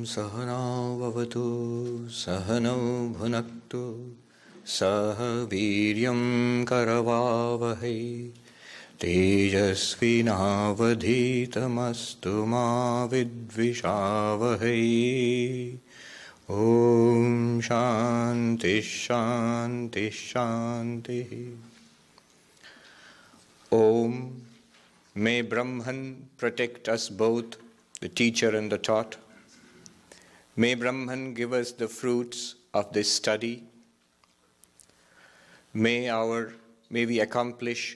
Sahana Vavatu Sahano Bhunaktu Sah Viryam Karavavahai Tejasvinavadhitamastu ma vidvishavahai. Om Shanti Shanti Shanti. Om. May Brahman protect us both, the teacher and the taught. May Brahman give us the fruits of this study. May we accomplish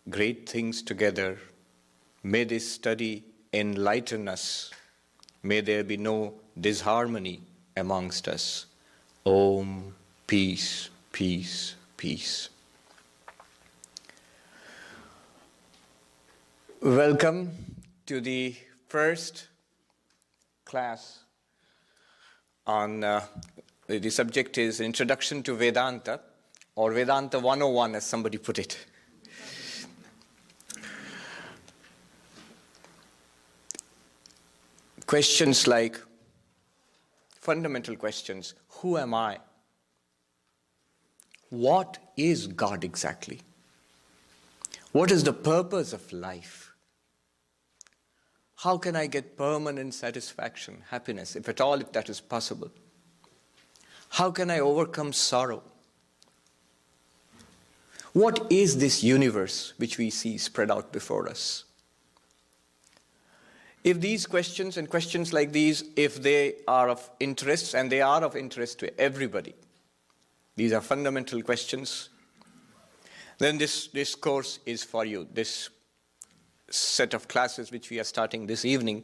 great things together. May this study enlighten us. May there be no disharmony amongst us. Om, peace, peace, peace. Welcome to the first class on, the subject is Introduction to Vedanta, or Vedanta 101 as somebody put it. Questions like, fundamental questions, who am I? What is God exactly? What is the purpose of life? How can I get permanent satisfaction, happiness, if at all, if that is possible? How can I overcome sorrow? What is this universe which we see spread out before us? If these questions and questions like these, if they are of interest, and they are of interest to everybody, these are fundamental questions, then this course is for you. This set of classes which we are starting this evening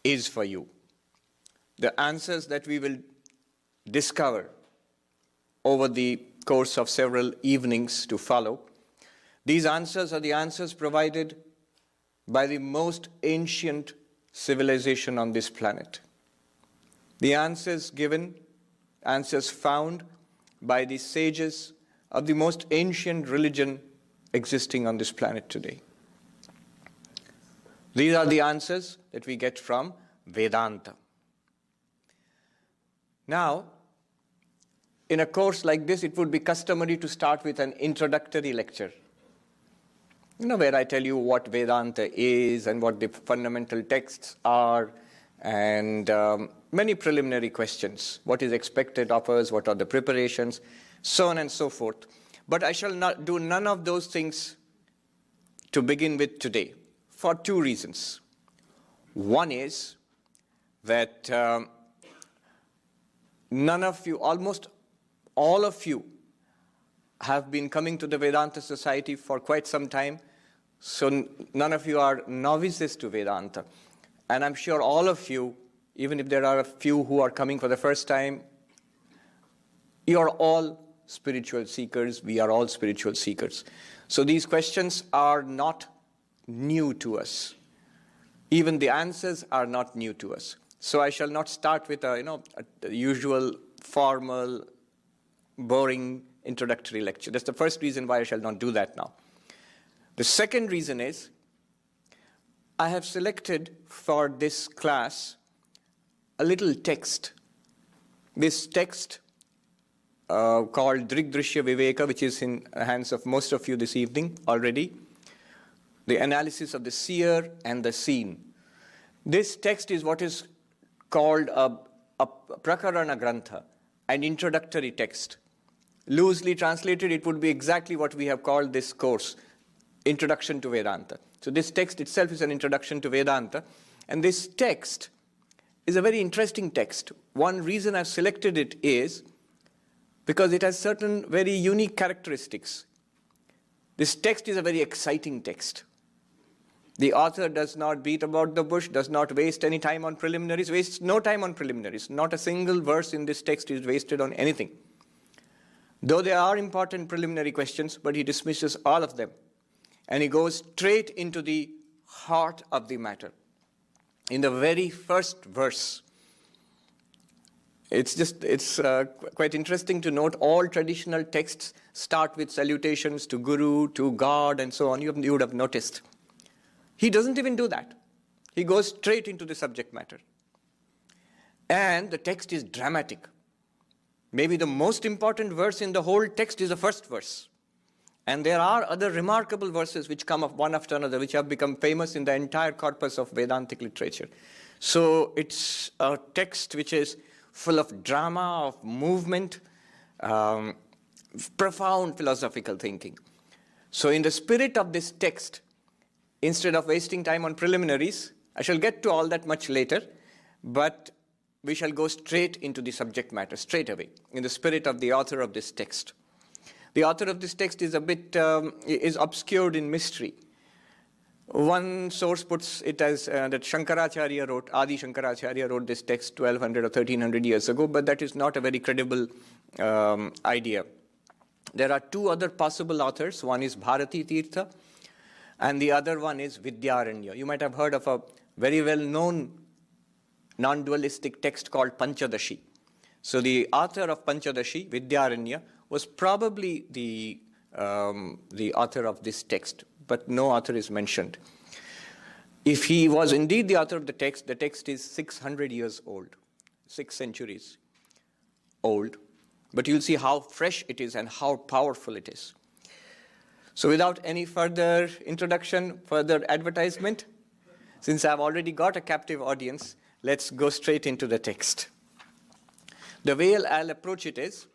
is for you. The answers that we will discover over the course of several evenings to follow, these answers are the answers provided by the most ancient civilization on this planet. The answers given, answers found by the sages of the most ancient religion existing on this planet today. These are the answers that we get from Vedanta. Now, in a course like this, it would be customary to start with an introductory lecture. Where I tell you what Vedanta is and what the fundamental texts are, and many preliminary questions. What is expected of us, what are the preparations, so on and so forth. But I shall not do none of those things to begin with today, for two reasons. One is that none of you, almost all of you, have been coming to the Vedanta Society for quite some time, so none of you are novices to Vedanta. And I'm sure all of you, even if there are a few who are coming for the first time, you are all spiritual seekers. We are all spiritual seekers. So these questions are not new to us. Even the answers are not new to us. So I shall not start with a usual formal, boring introductory lecture. That's the first reason why I shall not do that now. The second reason is I have selected for this class a little text. This text called Drg-Drśya-Viveka, which is in the hands of most of you this evening already. The analysis of the seer and the seen. This text is what is called a prakarana grantha, an introductory text. Loosely translated, it would be exactly what we have called this course, Introduction to Vedanta. So this text itself is an introduction to Vedanta. And this text is a very interesting text. One reason I've selected it is because it has certain very unique characteristics. This text is a very exciting text. The author does not beat about the bush, does not waste any time on preliminaries, wastes no time on preliminaries. Not a single verse in this text is wasted on anything. Though there are important preliminary questions, but he dismisses all of them. And he goes straight into the heart of the matter. In the very first verse, it's quite interesting to note all traditional texts start with salutations to Guru, to God, and so on. You would have noticed. He doesn't even do that. He goes straight into the subject matter. And the text is dramatic. Maybe the most important verse in the whole text is the first verse. And there are other remarkable verses which come up one after another, which have become famous in the entire corpus of Vedantic literature. So it's a text which is full of drama, of movement, profound philosophical thinking. So in the spirit of this text, instead of wasting time on preliminaries, I shall get to all that much later, but we shall go straight into the subject matter, straight away, in the spirit of the author of this text. The author of this text is a bit is obscured in mystery. One source puts it as that Shankaracharya wrote, Adi Shankaracharya wrote this text 1200 or 1300 years ago, but that is not a very credible idea. There are two other possible authors. One is Bharati Tirtha, and the other one is Vidyaranya. You might have heard of a very well-known non-dualistic text called Panchadashi. So the author of Panchadashi, Vidyaranya, was probably the author of this text, but no author is mentioned. If he was indeed the author of the text is 600 years old, 6 centuries old. But you'll see how fresh it is and how powerful it is. So without any further introduction, further advertisement, since I've already got a captive audience, let's go straight into the text. The way I'll approach it is,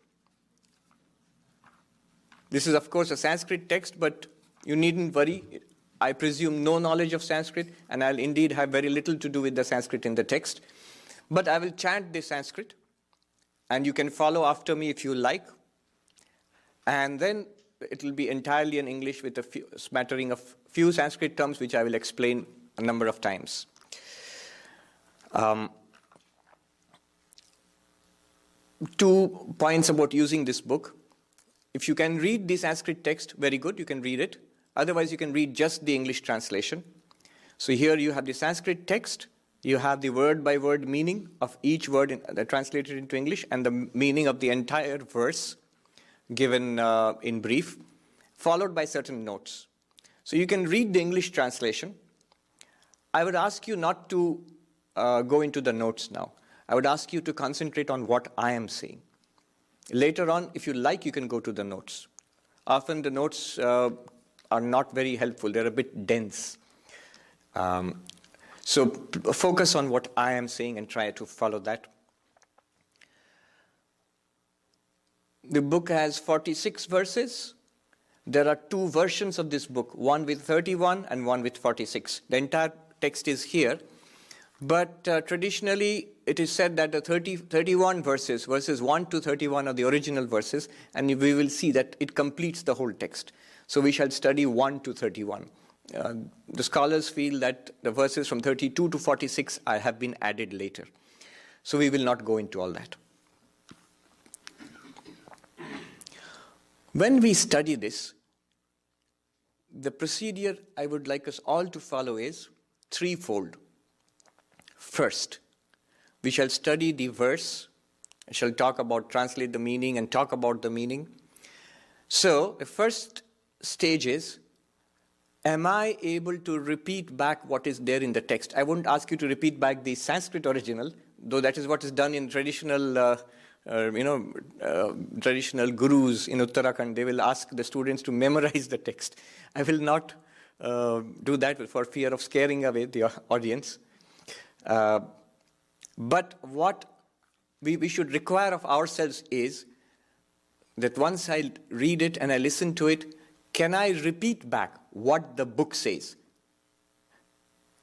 this is of course a Sanskrit text, but you needn't worry. I presume no knowledge of Sanskrit, and I'll indeed have very little to do with the Sanskrit in the text. But I will chant the Sanskrit, and you can follow after me if you like. And then it will be entirely in English with a smattering of few Sanskrit terms, which I will explain a number of times. 2 points about using this book. If you can read the Sanskrit text, very good, you can read it. Otherwise, you can read just the English translation. So here you have the Sanskrit text, you have the word-by-word meaning of each word translated into English, and the meaning of the entire verse given in brief, followed by certain notes. So you can read the English translation. I would ask you not to go into the notes now. I would ask you to concentrate on what I am saying. Later on, if you like, you can go to the notes. Often the notes are not very helpful. They're a bit dense. So focus on what I am saying and try to follow that. The book has 46 verses. There are 2 versions of this book, one with 31 and one with 46. The entire text is here. But traditionally, it is said that the 31 verses 1 to 31 are the original verses, and we will see that it completes the whole text. So we shall study 1 to 31. The scholars feel that the verses from 32 to 46 have been added later. So we will not go into all that. When we study this, the procedure I would like us all to follow is threefold. First, we shall study the verse, I shall translate the meaning and talk about the meaning. So, the first stage is, am I able to repeat back what is there in the text? I won't ask you to repeat back the Sanskrit original, though that is what is done in traditional traditional gurus in Uttarakhand. They will ask the students to memorize the text. I will not do that for fear of scaring away the audience. But what we should require of ourselves is that once I read it and I listen to it, can I repeat back what the book says?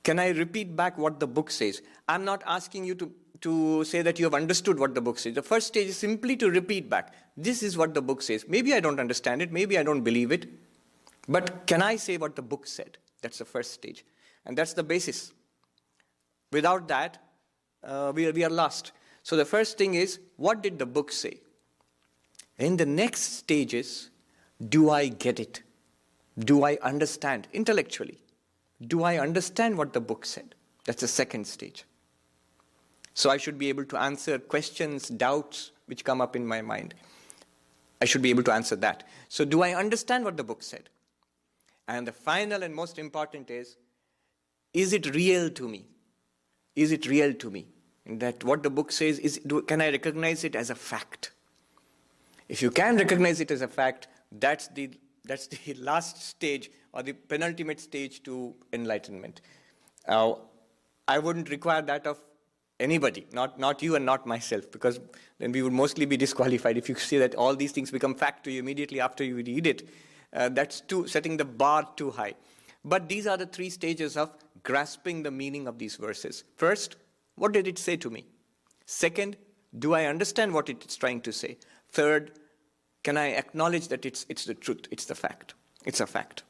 Can I repeat back what the book says? I'm not asking you to say that you have understood what the book says. The first stage is simply to repeat back. This is what the book says. Maybe I don't understand it. Maybe I don't believe it. But can I say what the book said? That's the first stage. And that's the basis. Without that, we are lost. So the first thing is, what did the book say? In the next stages, do I get it? Do I understand intellectually? Do I understand what the book said? That's the second stage. So I should be able to answer questions, doubts which come up in my mind. I should be able to answer that. So do I understand what the book said? And the final and most important is it real to me? Is it real to me? in that what the book says is, can I recognize it as a fact? If you can recognize it as a fact, that's the last stage or the penultimate stage to enlightenment. I wouldn't require that of anybody, not you and not myself, because then we would mostly be disqualified. If you see that all these things become fact to you immediately after you read it, that's setting the bar too high. But these are the three stages of grasping the meaning of these verses. First, what did it say to me? Second, do I understand what it's trying to say? Third, can I acknowledge that it's the truth, it's the fact? It's a fact.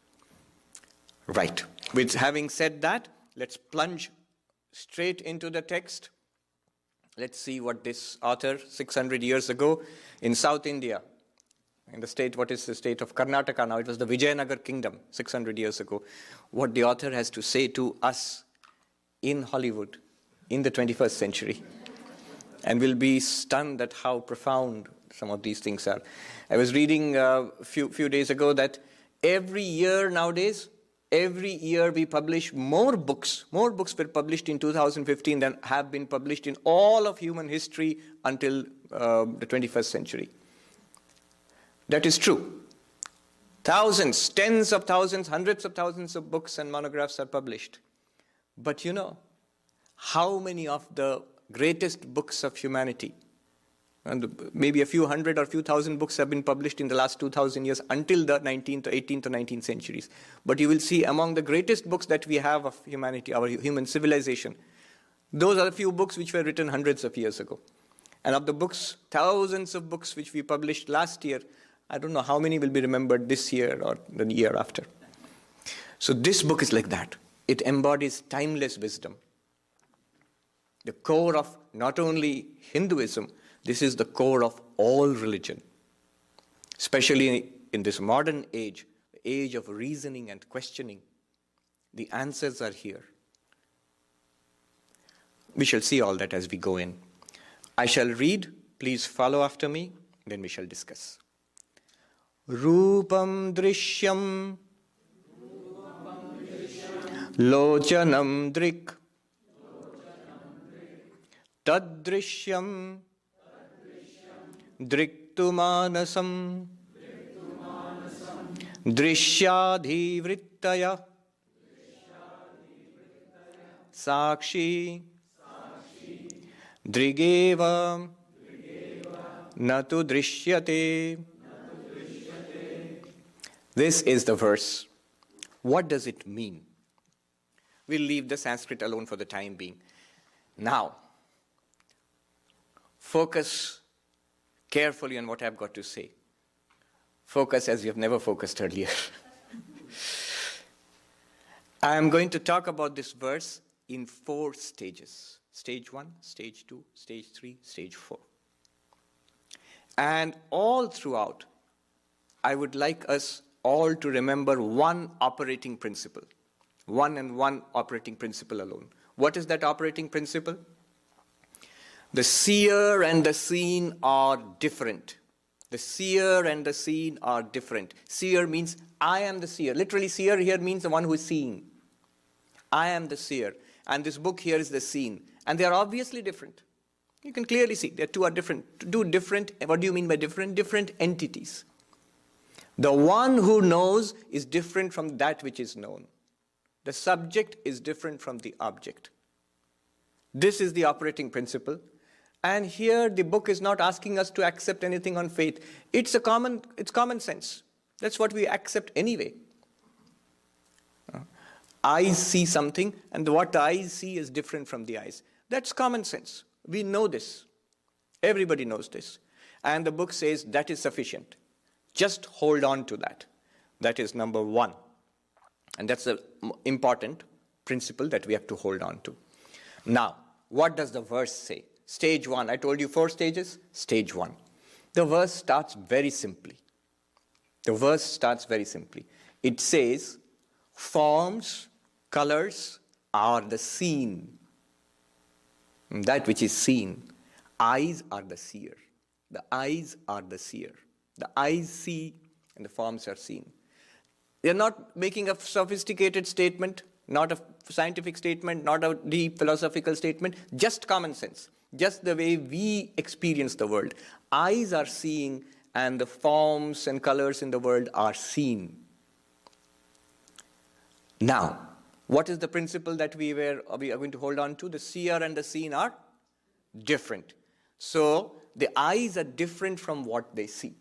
Right. With having said that, let's plunge straight into the text. Let's see what this author, 600 years ago, in South India, in the state, what is the state of Karnataka now? It was the Vijayanagar kingdom, 600 years ago. What the author has to say to us in Hollywood in the 21st century. And we'll be stunned at how profound some of these things are. I was reading a few days ago that every year nowadays, every year we publish more books. More books were published in 2015 than have been published in all of human history until the 21st century. That is true. Thousands, tens of thousands, hundreds of thousands of books and monographs are published. But you know, how many of the greatest books of humanity, and maybe a few hundred or few thousand books have been published in the last 2,000 years until the 19th, 18th or 19th centuries. But you will see among the greatest books that we have of humanity, our human civilization, those are the few books which were written hundreds of years ago. And of the books, thousands of books which we published last year, I don't know how many will be remembered this year or the year after. So this book is like that. It embodies timeless wisdom. The core of not only Hinduism, this is the core of all religion. Especially in this modern age, the age of reasoning and questioning. The answers are here. We shall see all that as we go in. I shall read, please follow after me, then we shall discuss. Rupam drishyam lochanam drik tad drishyam driktumanasam drishyadhivrittaya sakshi drigeva natu drishyate. This is the verse. What does it mean? We'll leave the Sanskrit alone for the time being. Now, focus carefully on what I've got to say. Focus as you have never focused earlier. I am going to talk about this verse in 4 stages. Stage 1, stage 2, stage 3, stage 4. And all throughout, I would like us all to remember one operating principle. One operating principle alone. What is that operating principle? The seer and the seen are different. The seer and the seen are different. Seer means I am the seer. Literally, seer here means the one who is seeing. I am the seer. And this book here is the seen. And they are obviously different. You can clearly see the two are different. What do you mean by different? Different entities. The one who knows is different from that which is known. The subject is different from the object. This is the operating principle. And here the book is not asking us to accept anything on faith. It's common sense. That's what we accept anyway. Eyes see something, and what the eyes see is different from the eyes. That's common sense. We know this. Everybody knows this. And the book says that is sufficient. Just hold on to that. That is number 1. And that's an important principle that we have to hold on to. Now, what does the verse say? Stage 1. I told you 4 stages. Stage 1. The verse starts very simply. It says, forms, colors are the seen. That which is seen. Eyes are the seer. The eyes are the seer. The eyes see and the forms are seen. They are not making a sophisticated statement. not a scientific statement, not a deep philosophical statement, just common sense, just the way we experience the world. Eyes are seeing, and the forms and colors in the world are seen. Now, what is the principle that we are going to hold on to? The seer and the seen are different. So, the eyes are different from what they see.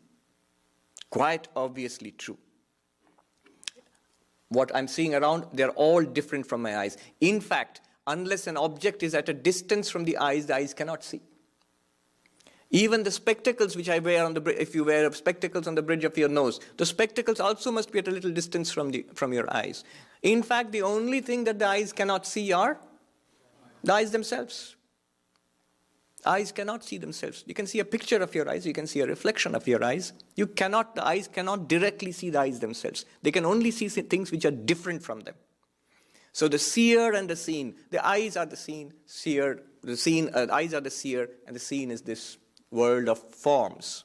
Quite obviously true. What I'm seeing around, they're all different from my eyes. In fact, unless an object is at a distance from the eyes cannot see. Even the spectacles which I wear on the bridge, if you wear spectacles on the bridge of your nose, the spectacles also must be at a little distance from your eyes. In fact, the only thing that the eyes cannot see are the eyes themselves. Eyes cannot see themselves. You can see a picture of your eyes, you can see a reflection of your eyes. The eyes cannot directly see the eyes themselves. They can only see things which are different from them. So the seer and the seen, the eyes are the seen, eyes are the seer, and the seen is this world of forms.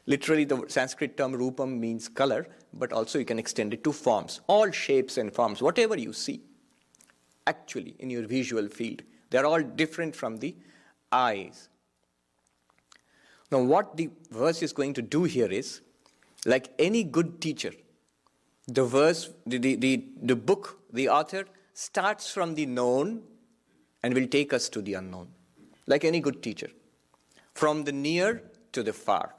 Literally, the Sanskrit term rupam means color, but also you can extend it to forms. All shapes and forms, whatever you see, actually in your visual field, they're all different from the eyes. Now, what the verse is going to do here is, like any good teacher, the verse, the book, the author starts from the known and will take us to the unknown. Like any good teacher. From the near to the far.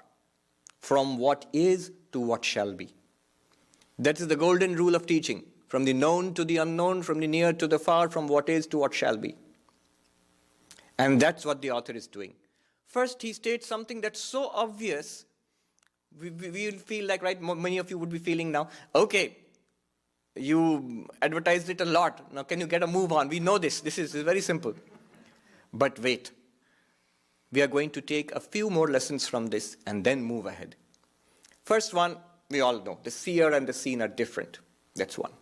From what is to what shall be. That is the golden rule of teaching. From the known to the unknown, from the near to the far, from what is to what shall be. And that's what the author is doing. First, he states something that's so obvious, we will feel like, right, many of you would be feeling now, okay, you advertised it a lot, now can you get a move on? We know this is very simple. But wait, we are going to take a few more lessons from this and then move ahead. First one, we all know, the seer and the seen are different. That's one.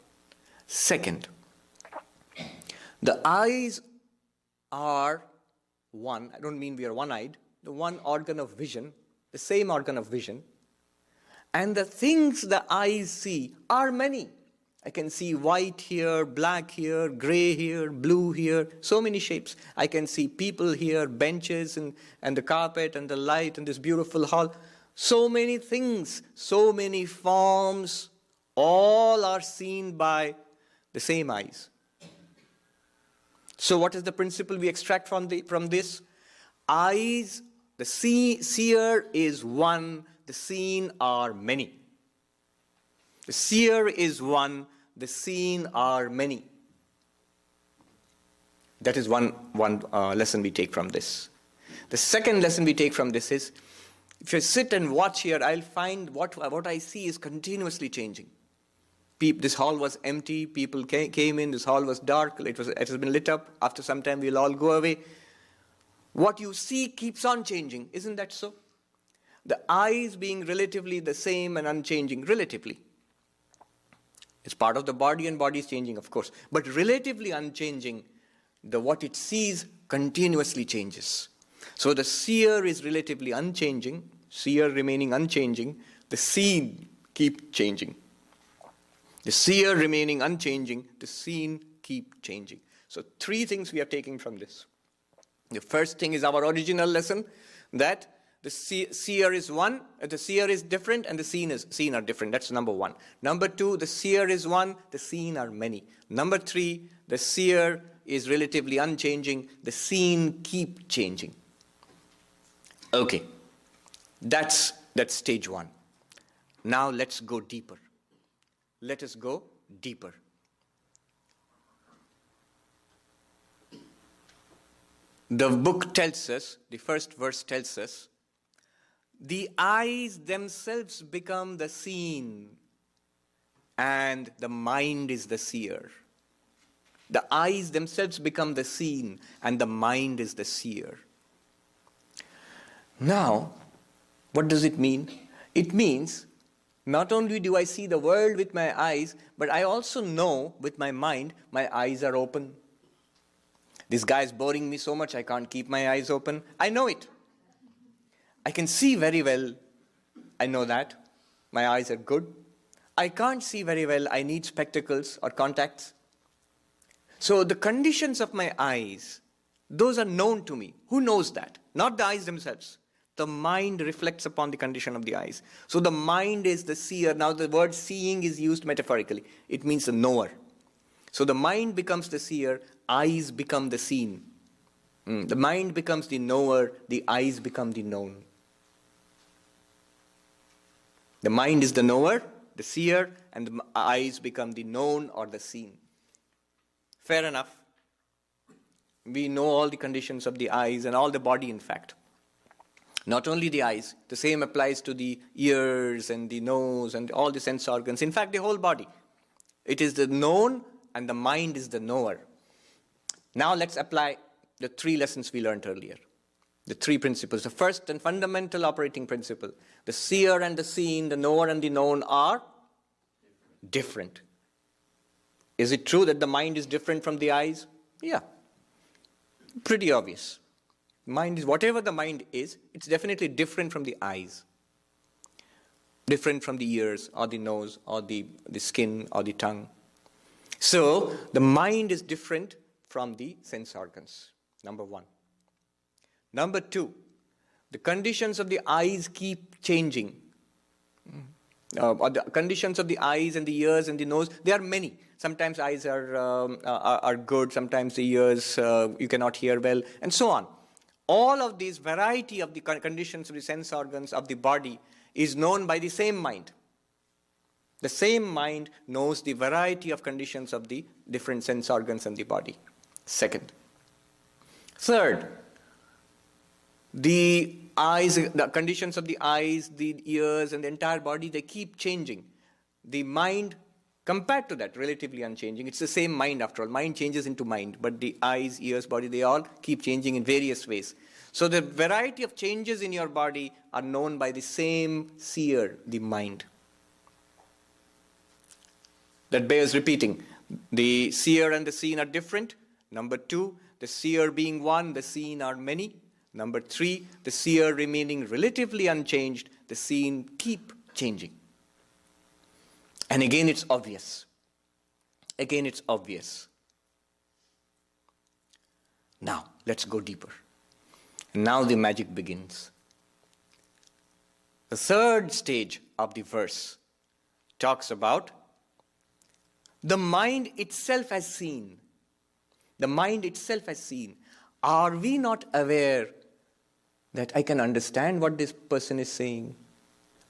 Second, the eyes are one. I don't mean we are one-eyed. The one organ of vision, the same organ of vision. And the things the eyes see are many. I can see white here, black here, gray here, blue here, so many shapes. I can see people here, benches and the carpet and the light and this beautiful hall. So many things, so many forms, all are seen by the same eyes. So what is the principle we extract from this? Eyes, the seer is one, the seen are many. The seer is one, the seen are many. That is one lesson we take from this. The second lesson we take from this is, if you sit and watch here, I'll find what I see is continuously changing. This hall was empty, people came in, this hall was dark, it has been lit up, after some time we'll all go away. What you see keeps on changing, isn't that so? The eyes being relatively the same and unchanging, relatively. It's part of the body and body is changing, of course. But relatively unchanging, what it sees continuously changes. So the seer is relatively unchanging, seer remaining unchanging, the seen keep changing. The seer remaining unchanging, the seen keep changing. So three things we are taking from this. The first thing is our original lesson, that the seer is one, the seer is different, and the seen are different. That's number one. Number two, the seer is one, the seen are many. Number three, the seer is relatively unchanging, the seen keep changing. Okay, that's stage one. Now let's go deeper. Let us go deeper. The book tells us, the first verse tells us, the eyes themselves become the seen, and the mind is the seer. The eyes themselves become the seen, and the mind is the seer. Now, what does it mean? It means, not only do I see the world with my eyes, but I also know with my mind, my eyes are open. This guy is boring me so much, I can't keep my eyes open. I know it. I can see very well. I know that. My eyes are good. I can't see very well. I need spectacles or contacts. So the conditions of my eyes, those are known to me. Who knows that? Not the eyes themselves. The mind reflects upon the condition of the eyes. So the mind is the seer. Now the word seeing is used metaphorically. It means the knower. So the mind becomes the seer, eyes become the seen. The mind becomes the knower, the eyes become the known. The mind is the knower, the seer, and the eyes become the known or the seen. Fair enough. We know all the conditions of the eyes and all the body, in fact. Not only the eyes, the same applies to the ears and the nose and all the sense organs. In fact, the whole body. It is the known and the mind is the knower. Now let's apply the 3 lessons we learned earlier. The 3 principles. The first and fundamental operating principle. The seer and the seen, the knower and the known are different. Is it true that the mind is different from the eyes? Yeah. Pretty obvious. Mind is, whatever the mind is, it's definitely different from the eyes. Different from the ears or the nose or the skin or the tongue. So, the mind is different from the sense organs. Number 1. Number 2, the conditions of the eyes keep changing. Or the conditions of the eyes and the ears and the nose, there are many. Sometimes eyes are good, sometimes the ears you cannot hear well, and so on. All of these variety of the conditions of the sense organs of the body is known by the same mind. The same mind knows the variety of conditions of the different sense organs in the body. Second. Third, the eyes, the conditions of the eyes, the ears, and the entire body, they keep changing. The mind, compared to that, relatively unchanging. It's the same mind after all. Mind changes into mind, but the eyes, ears, body, they all keep changing in various ways. So the variety of changes in your body are known by the same seer, the mind. That bears repeating. The seer and the seen are different. Number 2, the seer being one, the seen are many. Number 3, the seer remaining relatively unchanged, the seen keep changing. And again it's obvious. Again it's obvious. Now, let's go deeper. Now the magic begins. The third stage of the verse talks about the mind itself as seen. The mind itself as seen. Are we not aware that I can understand what this person is saying?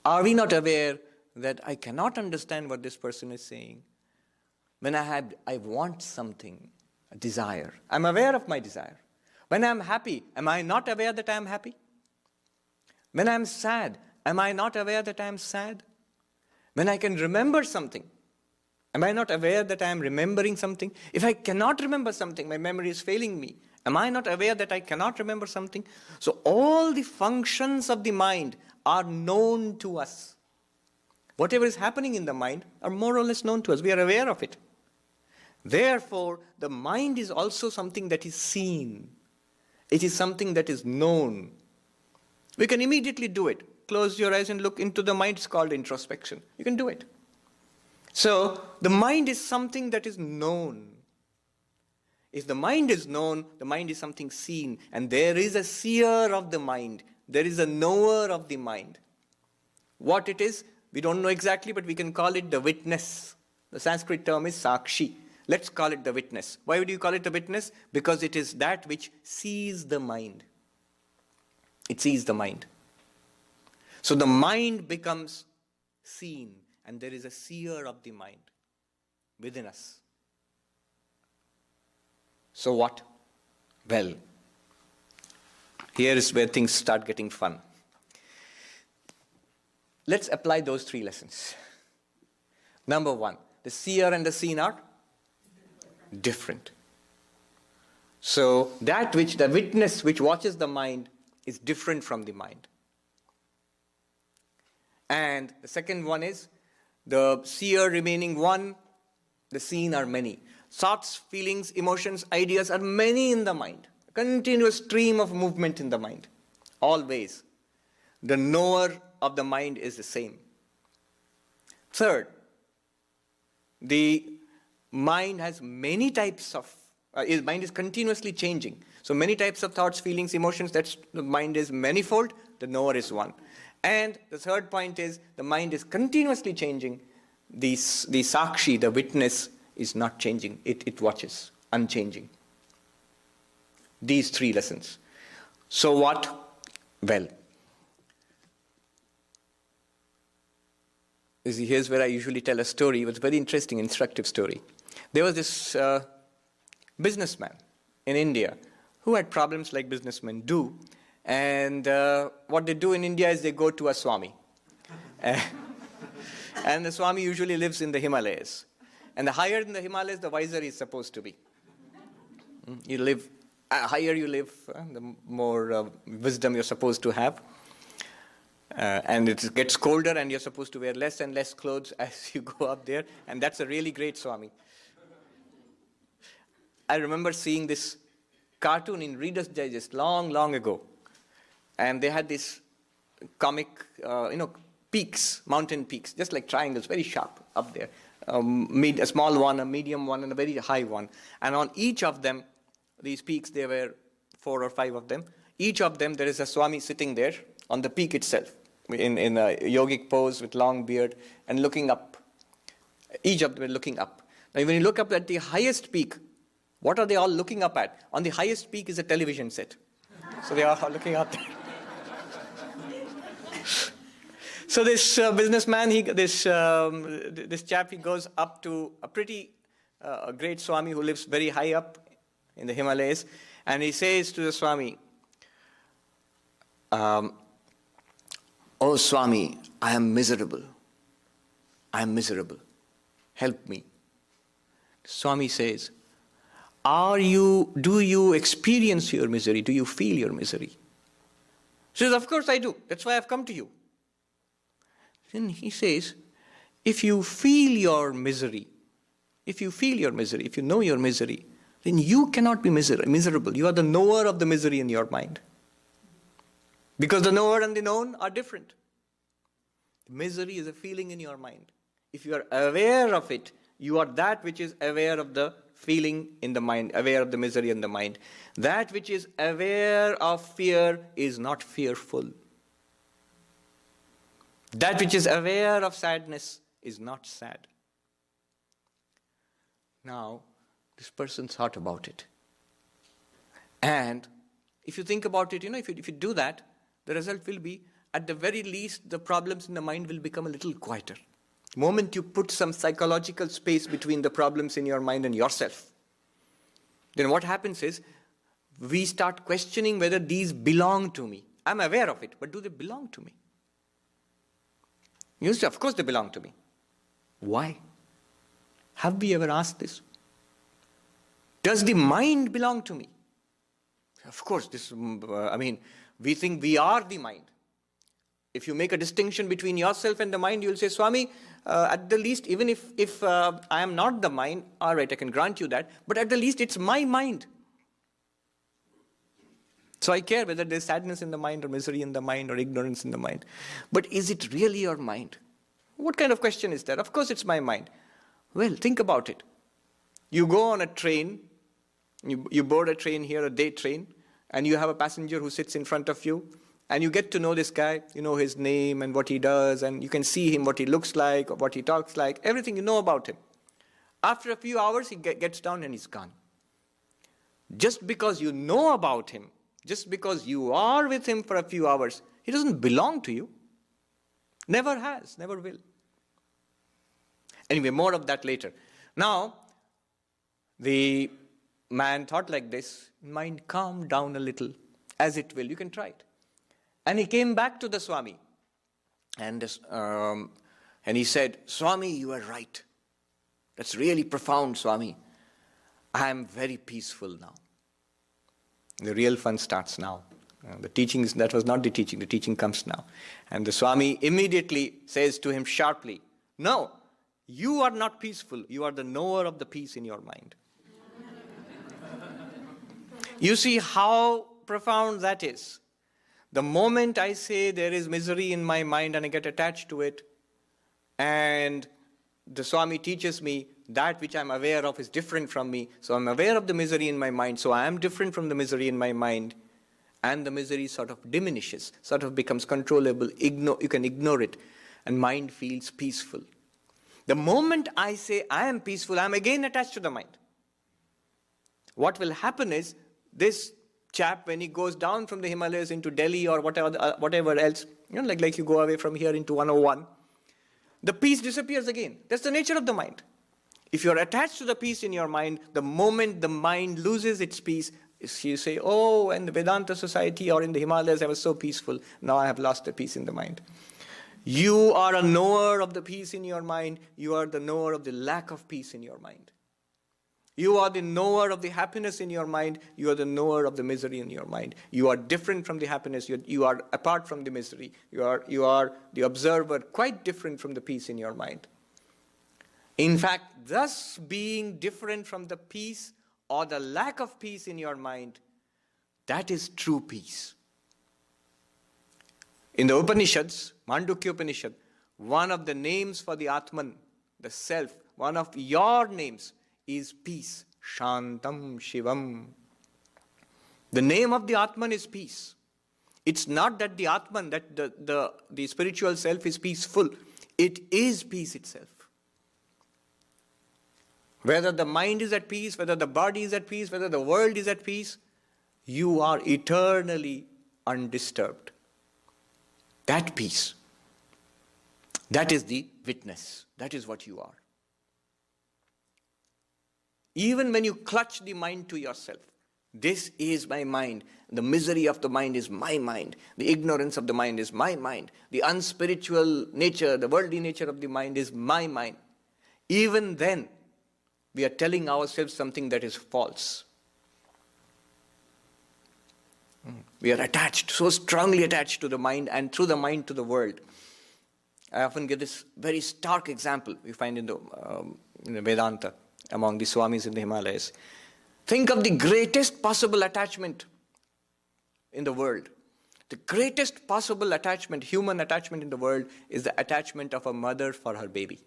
Are we not aware that I cannot understand what this person is saying? When I want something, a desire, I'm aware of my desire. When I'm happy, am I not aware that I'm happy? When I'm sad, am I not aware that I'm sad? When I can remember something, am I not aware that I am remembering something? If I cannot remember something, my memory is failing me. Am I not aware that I cannot remember something? So all the functions of the mind are known to us. Whatever is happening in the mind are more or less known to us. We are aware of it. Therefore, the mind is also something that is seen. It is something that is known. We can immediately do it. Close your eyes and look into the mind. It's called introspection. You can do it. So, the mind is something that is known. If the mind is known, the mind is something seen. And there is a seer of the mind. There is a knower of the mind. What it is, we don't know exactly, but we can call it the witness. The Sanskrit term is sakshi. Let's call it the witness. Why would you call it the witness? Because it is that which sees the mind. It sees the mind. So the mind becomes seen, and there is a seer of the mind within us. So what? Well, here is where things start getting fun. Let's apply those 3 lessons. Number 1, the seer and the seen are different. So that which the witness which watches the mind is different from the mind. And the second one is the seer remaining one, the seen are many. Thoughts, feelings, emotions, ideas are many in the mind. A continuous stream of movement in the mind. Always. The knower of the mind is the same. Third, the mind has many types of His mind is continuously changing. So many types of thoughts, feelings, emotions, the mind is manifold, the knower is one. And the third point is the mind is continuously changing. The sakshi, the witness, is not changing. It watches, unchanging. These three lessons. So what? Well, here's where I usually tell a story. It was a very interesting, instructive story. There was this businessman in India who had problems like businessmen do. And what they do in India is they go to a Swami. And the Swami usually lives in the Himalayas. And the higher in the Himalayas, the wiser he's supposed to be. You live, higher you live, the more wisdom you're supposed to have. And it gets colder and you're supposed to wear less and less clothes as you go up there. And that's a really great Swami. I remember seeing this cartoon in Reader's Digest long, long ago. And they had this comic, peaks, mountain peaks, just like triangles, very sharp up there. A small one, a medium one, and a very high one. And on each of them, these peaks, there were 4 or 5 of them. Each of them, there is a Swami sitting there on the peak itself, in a yogic pose with long beard and looking up. Each of them are looking up. Now, when you look up at the highest peak, what are they all looking up at? On the highest peak is a television set. So they are all looking up there. So this businessman, this chap, he goes up to a pretty great Swami who lives very high up in the Himalayas, and he says to the Swami, "Oh Swami, I am miserable. I am miserable. Help me." Swami says, do you experience your misery? Do you feel your misery? He says, "Of course I do. That's why I've come to you." Then he says, if you feel your misery, if you know your misery, then you cannot be miserable. You are the knower of the misery in your mind. Because the knower and the known are different. Misery is a feeling in your mind. If you are aware of it, you are that which is aware of the feeling in the mind, aware of the misery in the mind. That which is aware of fear is not fearful. That which is aware of sadness is not sad. Now, this person thought about it. And if you think about it, if you do that, the result will be, at the very least, the problems in the mind will become a little quieter. The moment you put some psychological space between the problems in your mind and yourself, then what happens is, we start questioning whether these belong to me. I'm aware of it, but do they belong to me? You say, of course they belong to me. Why? Have we ever asked this? Does the mind belong to me? Of course, we think we are the mind. If you make a distinction between yourself and the mind, you'll say, Swami, at the least, even if I am not the mind, all right, I can grant you that, but at the least it's my mind. So I care whether there's sadness in the mind or misery in the mind or ignorance in the mind. But is it really your mind? What kind of question is that? Of course it's my mind. Well, think about it. You go on a train, you board a train here, a day train, and you have a passenger who sits in front of you, and you get to know this guy, you know his name and what he does, and you can see him, what he looks like, or what he talks like, everything you know about him. After a few hours, he gets down and he's gone. Just because you know about him, just because you are with him for a few hours, he doesn't belong to you. Never has, never will. Anyway, more of that later. Now, the man thought like this, mind calmed down a little, as it will, you can try it. And he came back to the Swami, and he said, Swami, you are right. That's really profound, Swami. I am very peaceful now. The real fun starts now. The teaching, that was not the teaching comes now. And the Swami immediately says to him sharply, no, you are not peaceful. You are the knower of the peace in your mind. You see how profound that is. The moment I say there is misery in my mind and I get attached to it, and the Swami teaches me, that which I'm aware of is different from me. So I'm aware of the misery in my mind, so I am different from the misery in my mind. And the misery sort of diminishes, sort of becomes controllable. You can ignore it, and mind feels peaceful. The moment I say I am peaceful, I am again attached to the mind. What will happen is, this chap, when he goes down from the Himalayas into Delhi or whatever else, like you go away from here into 101, the peace disappears again. That's the nature of the mind. If you're attached to the peace in your mind, the moment the mind loses its peace, you say, oh, in the Vedanta society or in the Himalayas, I was so peaceful. Now I have lost the peace in the mind. You are a knower of the peace in your mind. You are the knower of the lack of peace in your mind. You are the knower of the happiness in your mind. You are the knower of the misery in your mind. You are different from the happiness. You are apart from the misery. You are the observer, quite different from the peace in your mind. In fact, thus being different from the peace or the lack of peace in your mind, that is true peace. In the Upanishads, Mandukya Upanishad, one of the names for the Atman, the self, one of your names is peace. Shantam Shivam. The name of the Atman is peace. It's not that the Atman, that the spiritual self is peaceful. It is peace itself. Whether the mind is at peace, whether the body is at peace, whether the world is at peace, you are eternally undisturbed. That peace, that is the witness. That is what you are. Even when you clutch the mind to yourself, this is my mind. The misery of the mind is my mind. The ignorance of the mind is my mind. The unspiritual nature, the worldly nature of the mind is my mind. Even then, we are telling ourselves something that is false. We are attached, so strongly attached to the mind, and through the mind to the world. I often give this very stark example we find in the Vedanta among the Swamis in the Himalayas. Think of the greatest possible attachment in the world. The greatest possible attachment, human attachment in the world, is the attachment of a mother for her baby.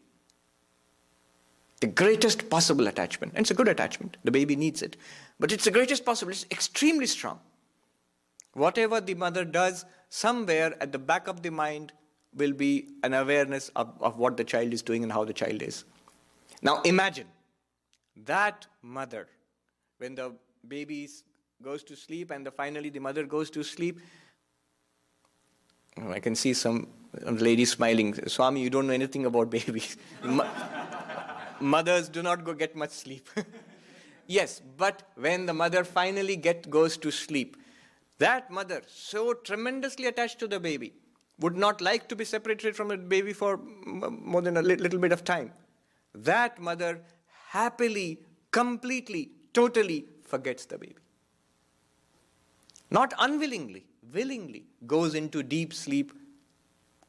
The greatest possible attachment. And it's a good attachment. The baby needs it. But it's the greatest possible. It's extremely strong. Whatever the mother does, somewhere at the back of the mind will be an awareness of what the child is doing and how the child is. Now imagine that mother, when the baby goes to sleep and finally the mother goes to sleep. I can see some ladies smiling. Swami, you don't know anything about babies. Mothers do not get much sleep. Yes, but when the mother finally goes to sleep, that mother, so tremendously attached to the baby, would not like to be separated from the baby for more than a little bit of time. That mother happily, completely, totally forgets the baby. Not unwillingly, willingly goes into deep sleep,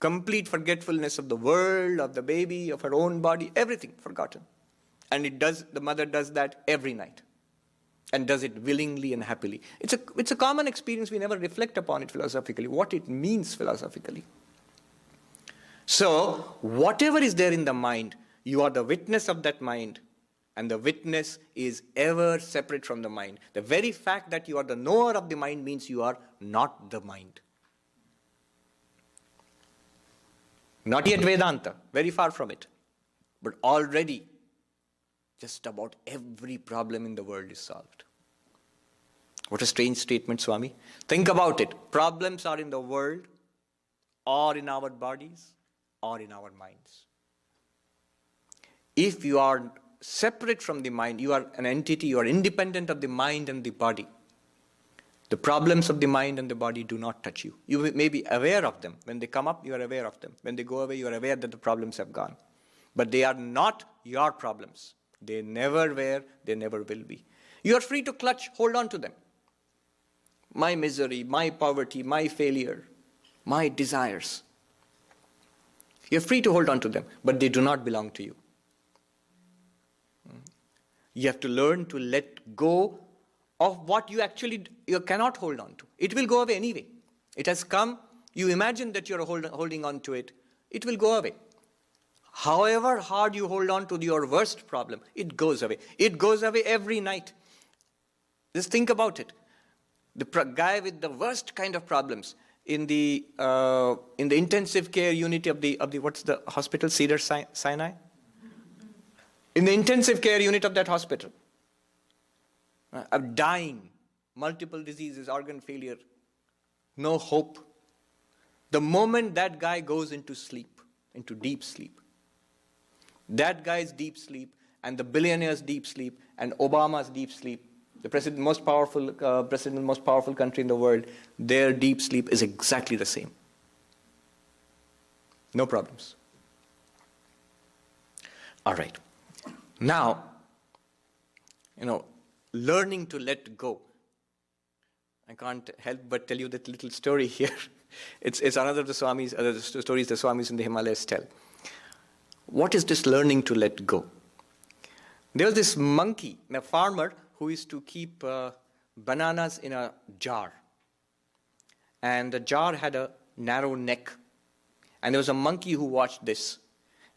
complete forgetfulness of the world, of the baby, of her own body, everything forgotten. And the mother does that every night. And does it willingly and happily. It's a common experience. We never reflect upon it philosophically, what it means philosophically. So, whatever is there in the mind, you are the witness of that mind. And the witness is ever separate from the mind. The very fact that you are the knower of the mind means you are not the mind. Not yet Vedanta, very far from it. But already, just about every problem in the world is solved. What a strange statement, Swami. Think about it. Problems are in the world, or in our bodies, or in our minds. If you are separate from the mind, you are an entity, you are independent of the mind and the body. The problems of the mind and the body do not touch you. You may be aware of them. When they come up, you are aware of them. When they go away, you are aware that the problems have gone. But they are not your problems. They never were, they never will be. You are free to hold on to them. My misery, my poverty, my failure, my desires. You are free to hold on to them, but they do not belong to you. You have to learn to let go of what you cannot hold on to. It will go away anyway. It has come, you imagine that you are holding on to it. It will go away. However hard you hold on to your worst problem, it goes away. It goes away every night. Just think about it. The guy with the worst kind of problems in the intensive care unit of the what's the hospital, Cedar Sinai? In the intensive care unit of that hospital, dying, multiple diseases, organ failure, no hope. The moment that guy goes into sleep, into deep sleep, that guy's deep sleep and the billionaire's deep sleep and Obama's deep sleep, the president, most powerful country in the world, their deep sleep is exactly the same. No problems. All right. Now, learning to let go. I can't help but tell you that little story here. It's another of the Swamis, other stories the Swamis in the Himalayas tell. What is this learning to let go? There was this monkey, a farmer, who used to keep bananas in a jar. And the jar had a narrow neck. And there was a monkey who watched this.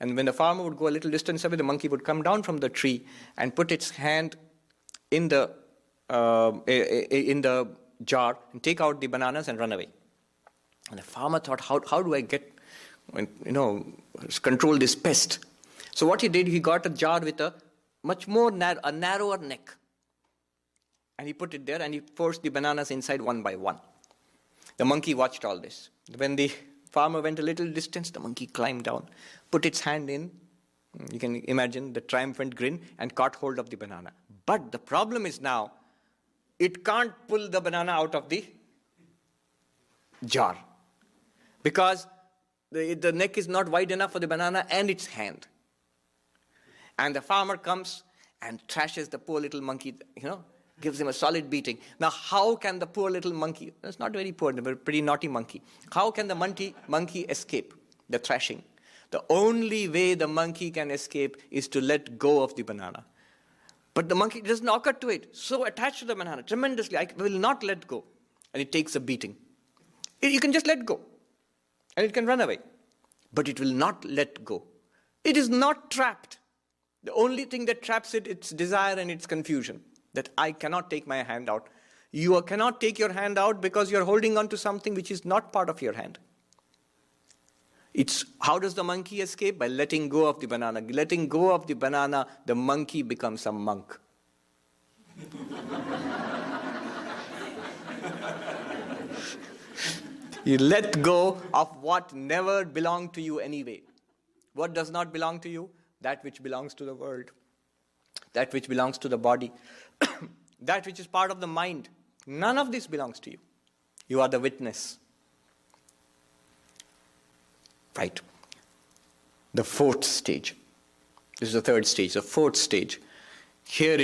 And when the farmer would go a little distance away, the monkey would come down from the tree and put its hand in the jar and take out the bananas and run away. And the farmer thought, how do I control this pest? So what he did, he got a jar with a much more narrower neck. And he put it there and he forced the bananas inside one by one. The monkey watched all this. When the farmer went a little distance, the monkey climbed down, put its hand in, you can imagine the triumphant grin, and caught hold of the banana. But the problem is now, it can't pull the banana out of the jar. Because the neck is not wide enough for the banana and its hand. And the farmer comes and thrashes the poor little monkey, gives him a solid beating. Now, how can the poor little monkey, it's not very poor, but a pretty naughty monkey, how can the monkey escape the thrashing? The only way the monkey can escape is to let go of the banana. But the monkey doesn't occur to it, so attached to the banana tremendously, I will not let go. And it takes a beating. You can just let go, and it can run away. But it will not let go. It is not trapped. The only thing that traps it, it's desire and its confusion. That I cannot take my hand out. You cannot take your hand out because you're holding on to something which is not part of your hand. How does the monkey escape? By letting go of the banana. Letting go of the banana, the monkey becomes a monk. You let go of what never belonged to you anyway. What does not belong to you? That which belongs to the world. That which belongs to the body. That which is part of the mind. None of this belongs to you. You are the witness. Right. The fourth stage. This is the third stage. The fourth stage. Here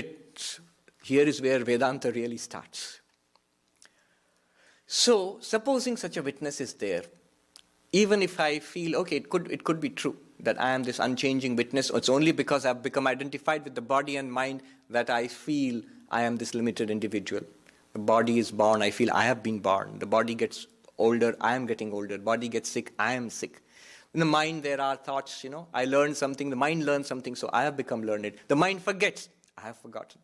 is where Vedanta really starts. So, supposing such a witness is there, even if I feel, okay, it could be true that I am this unchanging witness, it's only because I've become identified with the body and mind that I feel I am this limited individual. The body is born, I feel I have been born. The body gets older, I am getting older. Body gets sick, I am sick. In the mind there are thoughts, I learned something, the mind learns something, so I have become learned. The mind forgets, I have forgotten.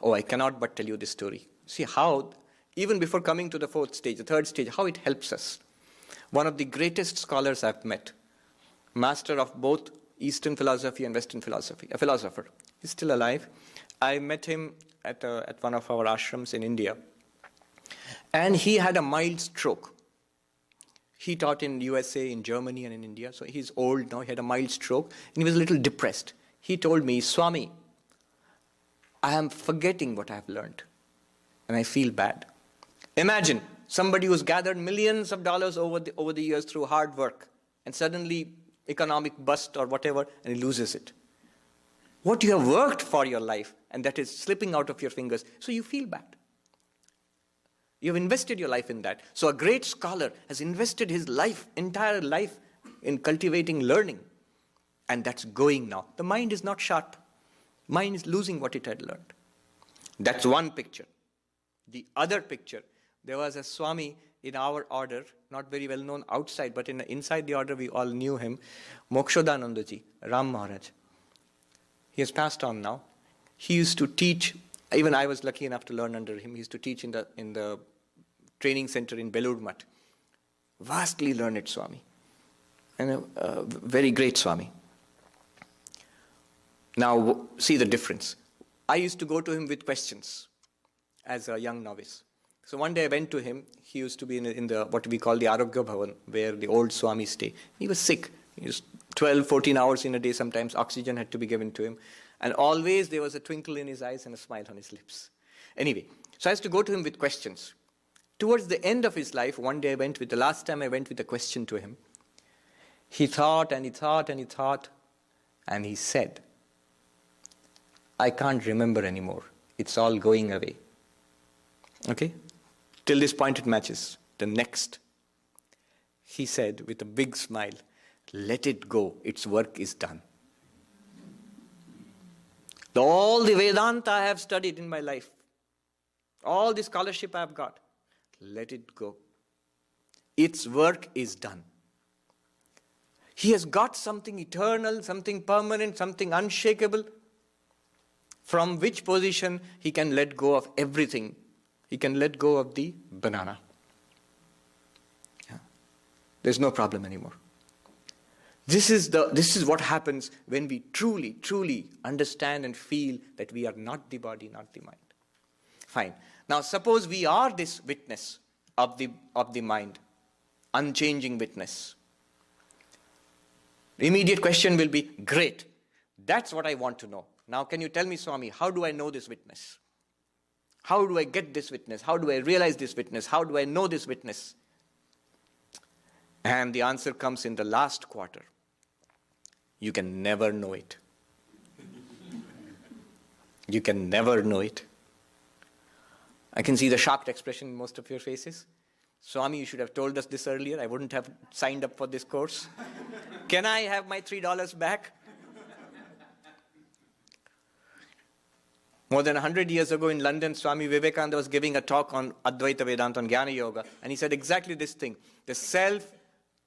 Oh, I cannot but tell you this story. See how, even before coming to the fourth stage, the third stage, how it helps us. One of the greatest scholars I've met, master of both Eastern philosophy and Western philosophy, a philosopher. He's still alive. I met him at one of our ashrams in India. And he had a mild stroke. He taught in USA, in Germany, and in India. So he's old now. He had a mild stroke. And he was a little depressed. He told me, Swami, I am forgetting what I have learned. And I feel bad. Imagine somebody who's gathered millions of dollars over the years through hard work. And suddenly economic bust or whatever, and he loses it. What you have worked for your life, and that is slipping out of your fingers, so you feel bad. You have invested your life in that. So a great scholar has invested his entire life in cultivating learning. And that's going now. The mind is not sharp. Mind is losing what it had learned. That's one picture. The other picture, there was a Swami in our order, not very well known outside, but inside the order we all knew him, Mokshodanandaji, Ram Maharaj. He has passed on now. He used to teach, even I was lucky enough to learn under him. He used to teach in the training center in Belur Math. Vastly learned Swami, and a very great Swami. Now, see the difference. I used to go to him with questions as a young novice. So one day I went to him. He used to be in the what we call the Arogya Bhavan, where the old Swamis stay. He was sick. He was 12, 14 hours in a day sometimes. Oxygen had to be given to him. And always there was a twinkle in his eyes and a smile on his lips. Anyway, so I used to go to him with questions. Towards the end of his life, one day the last time I went with a question to him. He thought and he thought and he thought, and he said, I can't remember anymore. It's all going away. Okay? Till this point it matches. The next, he said with a big smile, let it go. Its work is done. All the Vedanta I have studied in my life, all the scholarship I have got, let it go. Its work is done. He has got something eternal, something permanent, something unshakable, from which position he can let go of everything. He can let go of the banana. Yeah. There's no problem anymore. This is what happens when we truly, truly understand and feel that we are not the body, not the mind. Fine. Now suppose we are this witness of the mind, unchanging witness. The immediate question will be, great, that's what I want to know. Now can you tell me, Swami, how do I know this witness? How do I get this witness? How do I realize this witness? How do I know this witness? And the answer comes in the last quarter. You can never know it. You can never know it. I can see the shocked expression in most of your faces. Swami, you should have told us this earlier. I wouldn't have signed up for this course. Can I have my $3 back? More than 100 years ago in London, Swami Vivekananda was giving a talk on advaita-vedanta, on Jnana Yoga, and he said exactly this thing. The self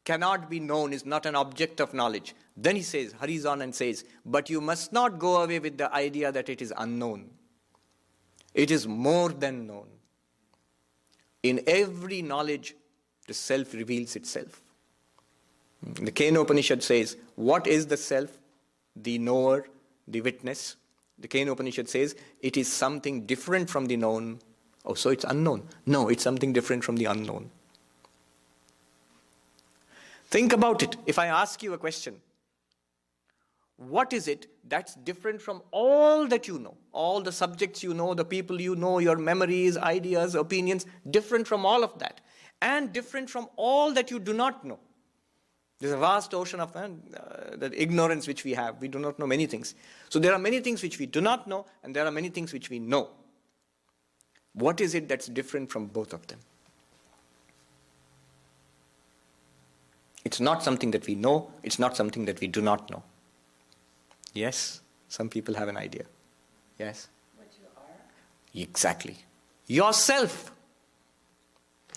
cannot be known, is not an object of knowledge. Then he says, hurries on and says, but you must not go away with the idea that it is unknown. It is more than known. In every knowledge, the self reveals itself. The Kena Upanishad says, what is the self? The knower, the witness. The Kena Upanishad says, it is something different from the known. Oh, so it's unknown. No, it's something different from the unknown. Think about it. If I ask you a question, what is it that's different from all that you know? All the subjects you know, the people you know, your memories, ideas, opinions, different from all of that. And different from all that you do not know. There's a vast ocean of the ignorance which we have. We do not know many things. So there are many things which we do not know, and there are many things which we know. What is it that's different from both of them? It's not something that we know. It's not something that we do not know. Yes, some people have an idea. Yes? What you are? Exactly. Yourself.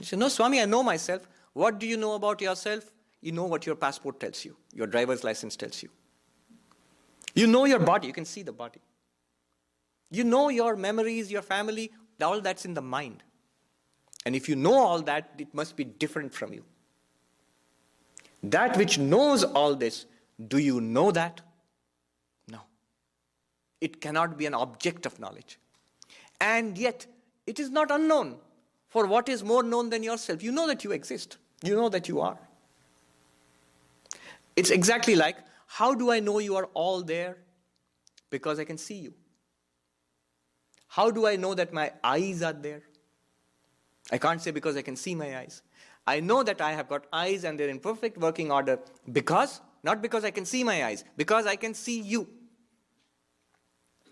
You say, no, Swami, I know myself. What do you know about yourself? You know what your passport tells you, your driver's license tells you. You know your body, you can see the body. You know your memories, your family, all that's in the mind. And if you know all that, it must be different from you. That which knows all this, do you know that? No. It cannot be an object of knowledge. And yet, it is not unknown. For what is more known than yourself? You know that you exist. You know that you are. It's exactly like, how do I know you are all there? Because I can see you. How do I know that my eyes are there? I can't say because I can see my eyes. I know that I have got eyes and they're in perfect working order because, not because I can see my eyes, because I can see you.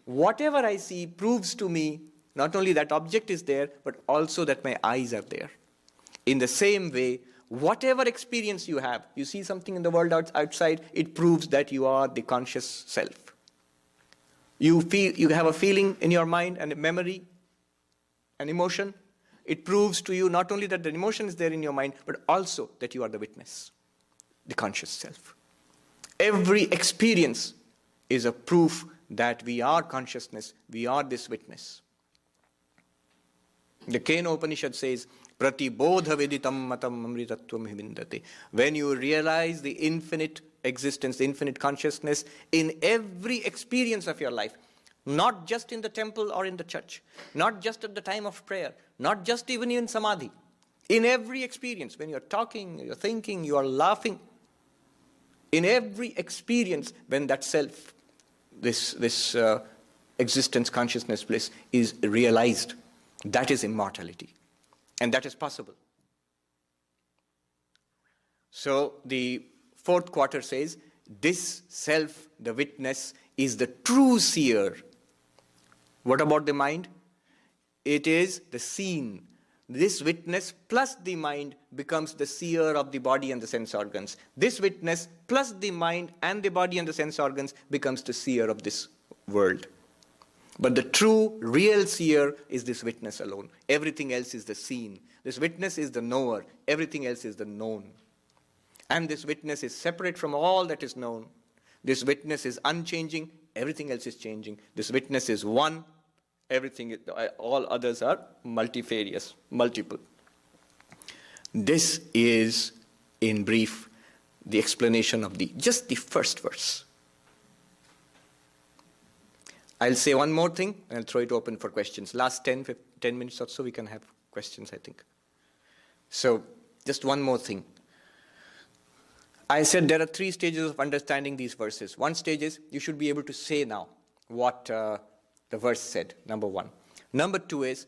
Whatever I see proves to me not only that object is there, but also that my eyes are there. In the same way, whatever experience you have, you see something in the world outside, it proves that you are the conscious self. You have a feeling in your mind and a memory, an emotion. It proves to you not only that the emotion is there in your mind, but also that you are the witness, the conscious self. Every experience is a proof that we are consciousness, we are this witness. The Kena Upanishad says, Pratibodha viditam matam amritatvam hivindate. When you realize the infinite existence, the infinite consciousness in every experience of your life, not just in the temple or in the church, not just at the time of prayer, not just even in samadhi, in every experience, when you're talking, you're thinking, you are laughing, in every experience when that self, this existence, consciousness, bliss is realized, that is immortality. And that is possible. So the fourth quarter says, this self, the witness, is the true seer. What about the mind? It is the seen. This witness plus the mind becomes the seer of the body and the sense organs. This witness plus the mind and the body and the sense organs becomes the seer of this world. But the true, real seer is this witness alone. Everything else is the seen. This witness is the knower. Everything else is the known. And this witness is separate from all that is known. This witness is unchanging. Everything else is changing. This witness is one. Everything, all others are multifarious, multiple. This is, in brief, the explanation of just the first verse. I'll say one more thing, and I'll throw it open for questions. Last 10 minutes or so, we can have questions, I think. So, just one more thing. I said there are 3 stages of understanding these verses. One stage is, you should be able to say now what the verse said, number 1. Number 2 is,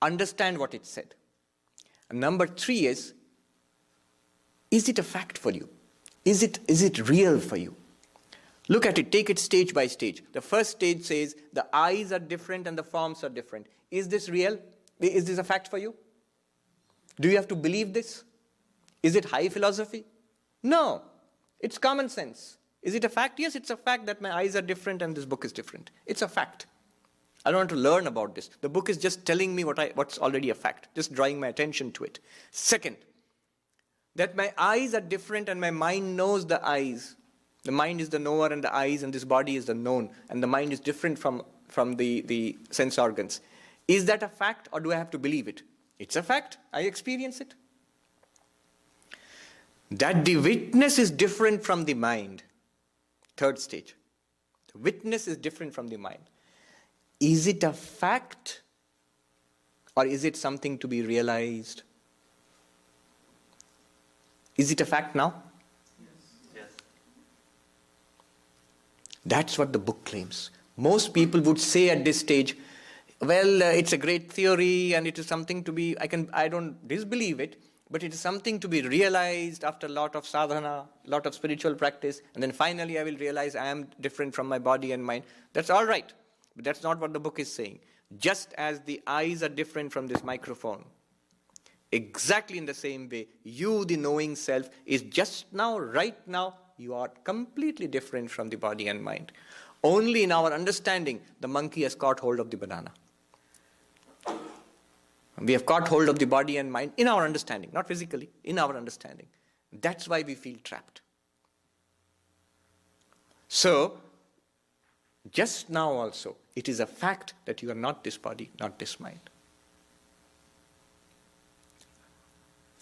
understand what it said. And number 3 is it a fact for you? Is it real for you? Look at it, take it stage by stage. The first stage says, the eyes are different and the forms are different. Is this real? Is this a fact for you? Do you have to believe this? Is it high philosophy? No, it's common sense. Is it a fact? Yes, it's a fact that my eyes are different and this book is different. It's a fact. I don't want to learn about this. The book is just telling me what's already a fact, just drawing my attention to it. Second, that my eyes are different and my mind knows the eyes. The mind is the knower and the eyes, and this body is the known, and the mind is different from the sense organs. Is that a fact, or do I have to believe it? It's a fact. I experience it. That the witness is different from the mind. Third stage. The witness is different from the mind. Is it a fact, or is it something to be realized? Is it a fact now? Yes. That's what the book claims. Most people would say at this stage, well, it's a great theory and it is something to be, I don't disbelieve it, but it is something to be realized after a lot of sadhana, a lot of spiritual practice, and then finally I will realize I am different from my body and mind. That's all right, but that's not what the book is saying. Just as the eyes are different from this microphone, exactly in the same way, you, the knowing self, is just now, right now, you are completely different from the body and mind. Only in our understanding, the monkey has caught hold of the banana. We have caught hold of the body and mind in our understanding, not physically, in our understanding. That's why we feel trapped. So, just now also, it is a fact that you are not this body, not this mind.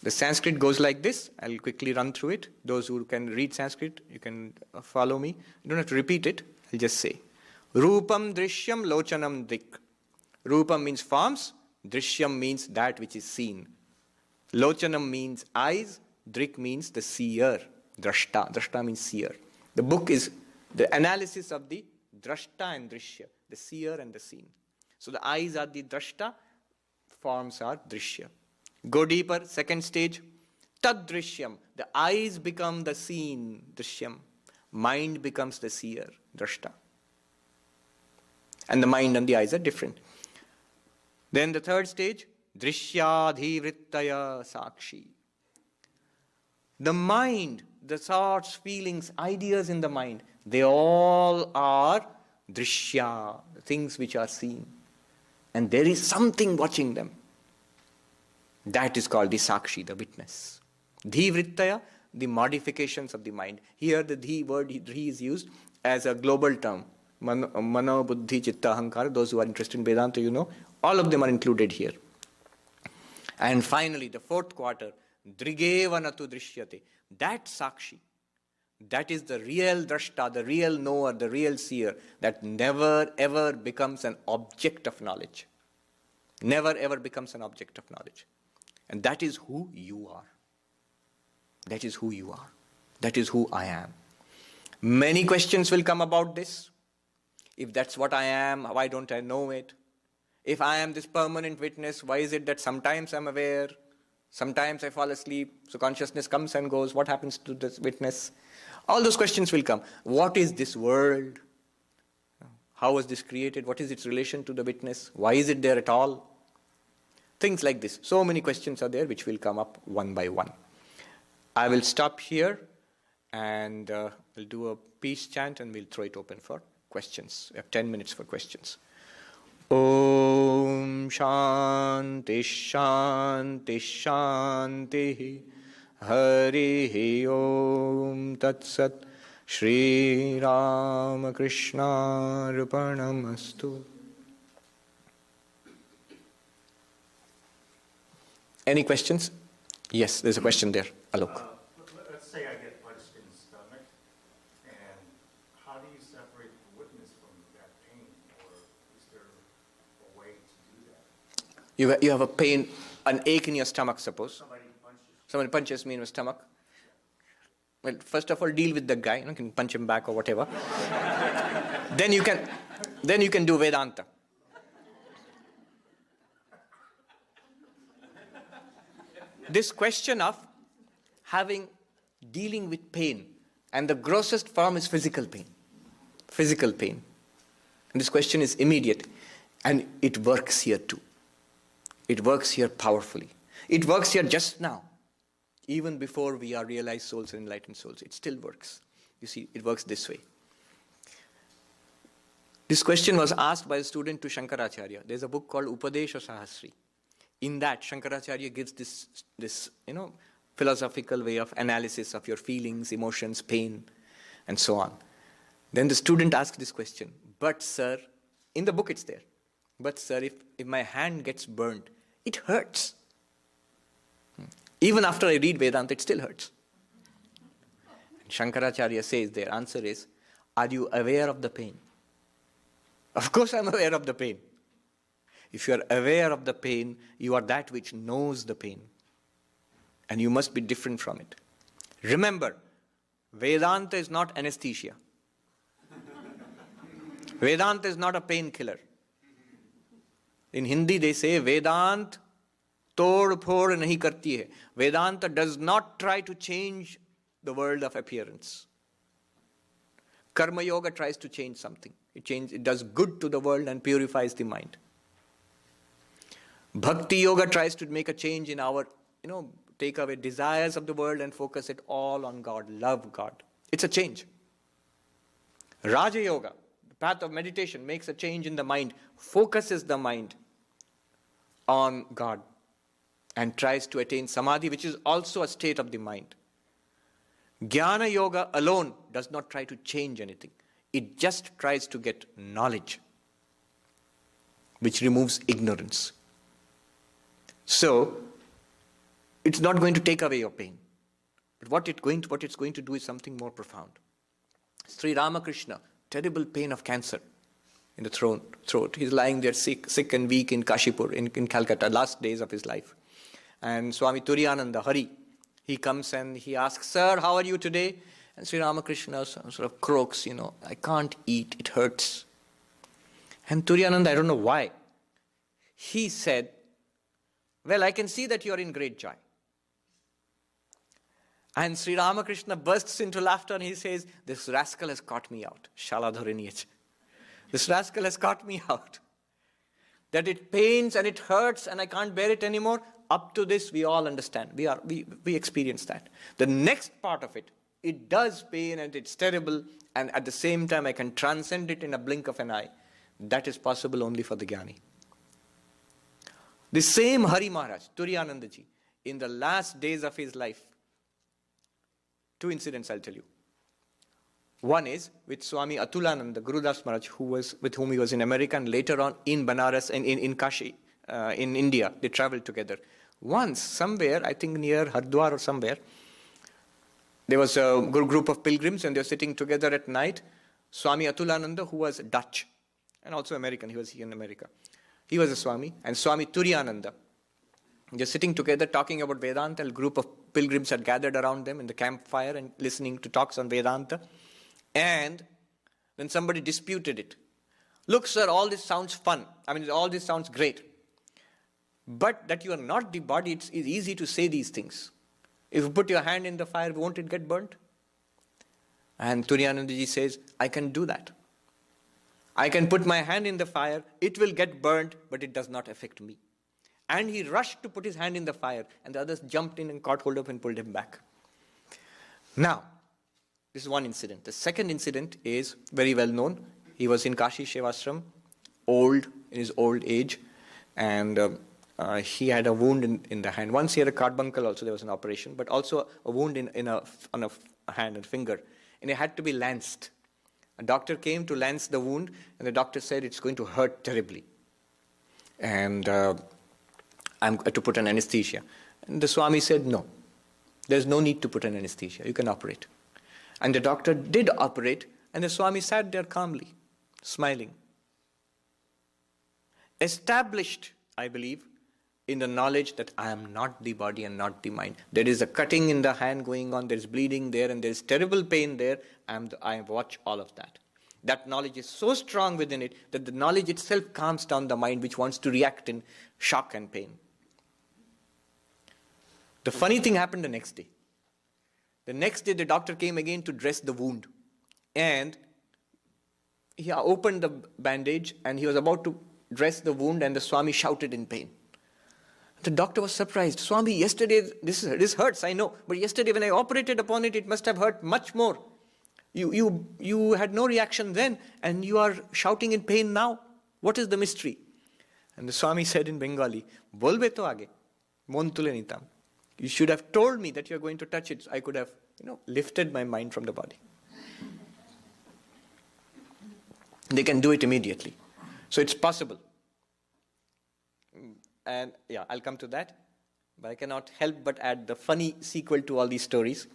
The Sanskrit goes like this. I'll quickly run through it. Those who can read Sanskrit, you can follow me. You don't have to repeat it. I'll just say. Rupam drishyam lochanam dik. Rupam means forms. Drishyam means that which is seen. Lochanam means eyes. Drik means the seer. Drashta. Drashta means seer. The book is the analysis of the drashta and drishya, the seer and the seen. So the eyes are the drashta, forms are drishya. Go deeper, second stage. Tad drishyam. The eyes become the seen, drishyam. Mind becomes the seer, drashta. And the mind and the eyes are different. Then the third stage, drishyadhivrittaya sakshi. The mind, the thoughts, feelings, ideas in the mind, they all are drishya, things which are seen. And there is something watching them. That is called the sakshi, the witness. Dhi vrittaya, the modifications of the mind. Here the dhi word dhi is used as a global term. Mano, buddhi, chitta, ahankara. Those who are interested in Vedanta, you know, all of them are included here. And finally, the fourth quarter, Drg-Drśya-Viveka. That sakshi, that is the real drashta, the real knower, the real seer, that never ever becomes an object of knowledge. Never ever becomes an object of knowledge. And that is who you are. That is who you are. That is who I am. Many questions will come about this. If that's what I am, why don't I know it? If I am this permanent witness, why is it that sometimes I'm aware, sometimes I fall asleep, so consciousness comes and goes, what happens to this witness? All those questions will come. What is this world? How was this created? What is its relation to the witness? Why is it there at all? Things like this. So many questions are there which will come up one by one. I will stop here and we'll do a peace chant and we'll throw it open for questions. We have 10 minutes for questions. Om Shanti Shanti Shanti Hari Om Tat Sat Shri Ram Krishna Arpanamastu. Any questions? Yes, there's a question there. Alok. Let's say I get punched in the stomach, and how do you separate the witness from that pain, or is there a way to do that? You have a pain, an ache in your stomach, suppose. Somebody punches. Someone punches me in the stomach. Well, first of all, deal with the guy. You can punch him back or whatever. then you can do Vedanta. This question of dealing with pain, and the grossest form is physical pain. Physical pain. And this question is immediate, and it works here too. It works here powerfully. It works here just now. Even before we are realized souls and enlightened souls, it still works. You see, it works this way. This question was asked by a student to Shankaracharya. There's a book called Upadesha Sahasri. In that, Shankaracharya gives this philosophical way of analysis of your feelings, emotions, pain, and so on. Then the student asked this question, but sir, in the book it's there, but sir, if my hand gets burned, it hurts. Even after I read Vedanta, it still hurts. And Shankaracharya says, their answer is, are you aware of the pain? Of course I'm aware of the pain. If you are aware of the pain, you are that which knows the pain. And you must be different from it. Remember, Vedanta is not anesthesia. Vedanta is not a painkiller. In Hindi they say, Vedant tod phod nahi karti hai. Vedanta does not try to change the world of appearance. Karma Yoga tries to change something. It does good to the world and purifies the mind. Bhakti Yoga tries to make a change in our, take away desires of the world and focus it all on God, love God. It's a change. Raja Yoga, the path of meditation, makes a change in the mind, focuses the mind on God and tries to attain samadhi, which is also a state of the mind. Jnana Yoga alone does not try to change anything. It just tries to get knowledge, which removes ignorance. So, it's not going to take away your pain. But what it's going to do is something more profound. Sri Ramakrishna, terrible pain of cancer in the throat. He's lying there sick and weak in Kashipur, in Calcutta, last days of his life. And Swami Turiyananda, Hari, he comes and he asks, sir, how are you today? And Sri Ramakrishna sort of croaks, I can't eat, it hurts. And Turiyananda, I don't know why, he said, well, I can see that you are in great joy. And Sri Ramakrishna bursts into laughter and he says, this rascal has caught me out. Shaladhariniyach. This rascal has caught me out. That it pains and it hurts and I can't bear it anymore. Up to this, we all understand. We experience that. The next part of it, it does pain and it's terrible, and at the same time I can transcend it in a blink of an eye. That is possible only for the Jnani. The same Hari Maharaj, Turiyanandaji, in the last days of his life, 2 incidents I'll tell you. One is with Swami Atulananda, Gurudas Maharaj, with whom he was in America, and later on in Banaras and in Kashi, in India. They traveled together. Once, somewhere, I think near Hardwar or somewhere, there was a group of pilgrims and they were sitting together at night. Swami Atulananda, who was Dutch and also American, he was here in America. He was a Swami, and Swami Turiyananda. They're sitting together talking about Vedanta. A group of pilgrims had gathered around them in the campfire and listening to talks on Vedanta. And then somebody disputed it. Look, sir, all this sounds fun. All this sounds great. But that you are not the body, it's easy to say these things. If you put your hand in the fire, won't it get burnt? And Turiyanandaji says, I can do that. I can put my hand in the fire, it will get burnt, but it does not affect me. And he rushed to put his hand in the fire, and the others jumped in and caught hold of him and pulled him back. Now, this is one incident. The second incident is very well known. He was in Kashi Shevashram, old, in his old age, and he had a wound in the hand. Once he had a carbuncle also, there was an operation, but also a wound on a hand and finger, and it had to be lanced. A doctor came to lance the wound, and the doctor said it's going to hurt terribly. And I'm to put an anesthesia. And the Swami said, no, there's no need to put an anesthesia. You can operate. And the doctor did operate, and the Swami sat there calmly, smiling. Established, I believe, in the knowledge that I am not the body and not the mind. There is a cutting in the hand going on, there is bleeding there, and there is terrible pain there. I watch all of that. That knowledge is so strong within it that the knowledge itself calms down the mind which wants to react in shock and pain. The funny thing happened the next day. The next day the doctor came again to dress the wound. And he opened the bandage and he was about to dress the wound, and the Swami shouted in pain. The doctor was surprised. Swami, yesterday, this hurts, I know, but yesterday when I operated upon it, it must have hurt much more. You had no reaction then, and you are shouting in pain now. What is the mystery? And the Swami said in Bengali, Bolbe to age, mon tule nitam. You should have told me that you are going to touch it. So I could have, lifted my mind from the body. They can do it immediately. So it's possible. And I'll come to that. But I cannot help but add the funny sequel to all these stories.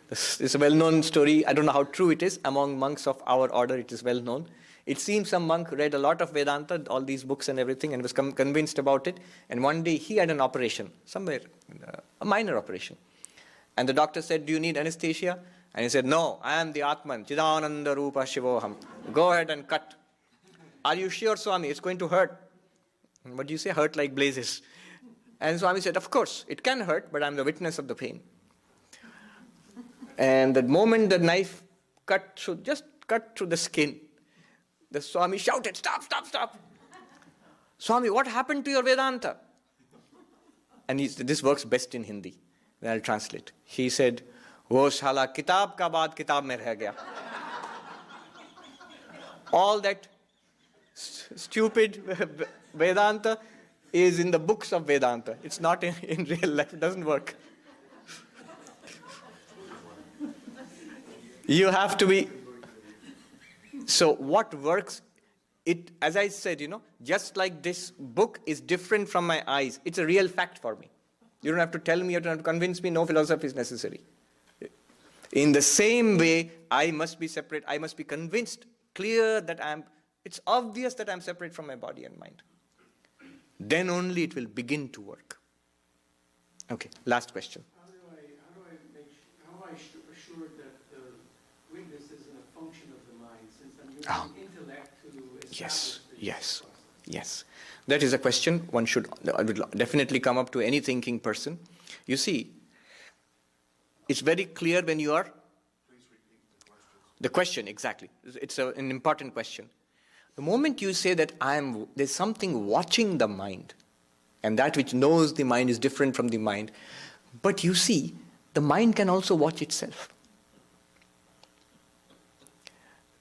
This is a well-known story. I don't know how true it is. Among monks of our order, it is well known. It seems some monk read a lot of Vedanta, all these books and everything, and was convinced about it. And one day he had an operation, somewhere, a minor operation. And the doctor said, do you need anesthesia? And he said, no, I am the Atman, Chidananda Rupa Shivoham. Go ahead and cut. Are you sure, Swami? It's going to hurt. What do you say? Hurt like blazes. And Swami said, of course, it can hurt, but I'm the witness of the pain. And the moment the knife just cut through the skin, the Swami shouted, stop, stop, stop. Swami, what happened to your Vedanta? And this works best in Hindi. Then I'll translate. He said, wo shala kitab ka baad kitab mein reh gaya. All that stupid Vedanta is in the books of Vedanta. It's not in real life. It doesn't work. You have to be... So what works, as I said, just like this book is different from my eyes, it's a real fact for me. You don't have to tell me, you don't have to convince me, no philosophy is necessary. In the same way, I must be separate, I must be convinced, clear that it's obvious that I'm separate from my body and mind. Then only it will begin to work. Okay, last question. How am I assured that the witness isn't a function of the mind, since I'm using intellect to establish Yes. That is a question one would definitely come up to any thinking person. You see, it's very clear when you are... Please repeat the question. The question, exactly. It's an important question. The moment you say that there's something watching the mind, and that which knows the mind is different from the mind, but you see, the mind can also watch itself.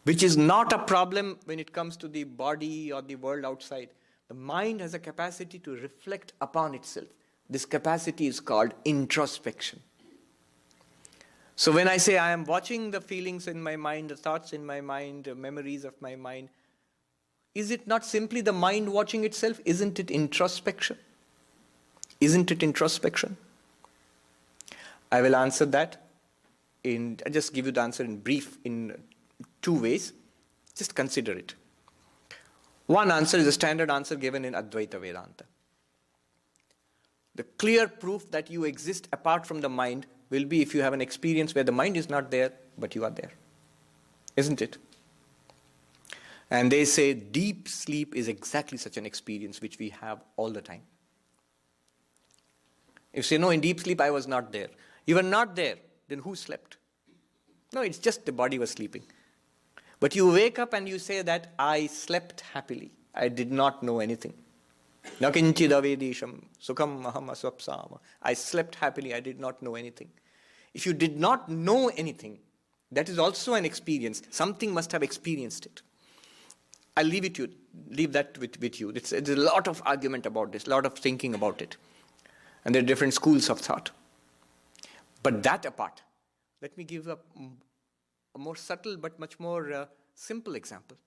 Which is not a problem when it comes to the body or the world outside. The mind has a capacity to reflect upon itself. This capacity is called introspection. So when I say I am watching the feelings in my mind, the thoughts in my mind, the memories of my mind, is it not simply the mind watching itself? Isn't it introspection? Isn't it introspection? I will answer that I'll just give you the answer in brief in two ways. Just consider it. One answer is a standard answer given in Advaita-Vedanta. The clear proof that you exist apart from the mind will be if you have an experience where the mind is not there, but you are there. Isn't it? And they say deep sleep is exactly such an experience which we have all the time. If you say, no, in deep sleep I was not there. You were not there, then who slept? No, it's just the body was sleeping. But you wake up and you say that I slept happily. I did not know anything. Na kinchid avedisham sukham aham asvapsama. I slept happily. I did not know anything. If you did not know anything, that is also an experience. Something must have experienced it. I'll leave that with you. It's a lot of argument about this, a lot of thinking about it. And there are different schools of thought. But that apart, let me give a more subtle but much more simple example.